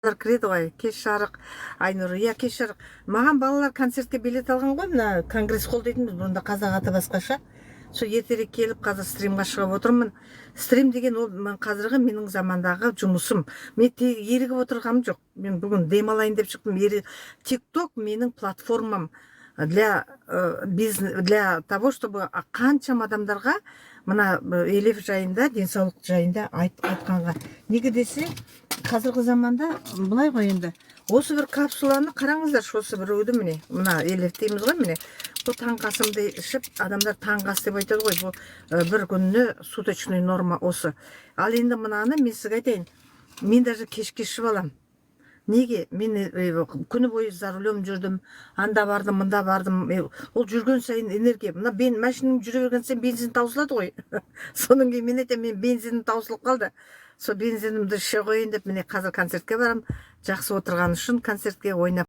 кіреді ғой, кеш жарық, Айнұр, иә кеш жарық. Маған балалар концертке билет алған ғой, мына конгресс холл дейтінбіз, бұрында қазақ аты басқаша. Сол ертерек келіп қазір стримға шығып отырмын. Стрим деген ол қазіргі менің замандағы жұмысым. Мен ерігіп отырғаным жоқ. Мен бүгін демалайын деп шықтым. ТикТок менің платформам для бизнес, для того, чтобы қаншама адамдарға мына елев жайында, денсаулық жайында айтқанға. Неге десе, қазіргі заманда былай ғой енді. Осы бір капсуланы қараңыздар, осы біреуді міне, мына елев дейміз ғой міне. Бұл таңғы асымды ішіп, адамдар таңғы ас деп айтады ғой, бұл бір күніне суточный норма осы. Ал енді мынаны мен сізге айтайын, мен даже кешке ішіп алам. Неге? Мен күні бойы за рулем жүрдім, анда бардым, мында бардым. Ол жүрген сайын энергия. Мына машинаның жүре берген сайын бензин таусылады ғой. Соның кейін мен айтамын, мен бензинім таусылып қалды. Сол бензинімді іше қойын деп, міне қазір концертке барам. Жақсы отырған үшін концертке ойнап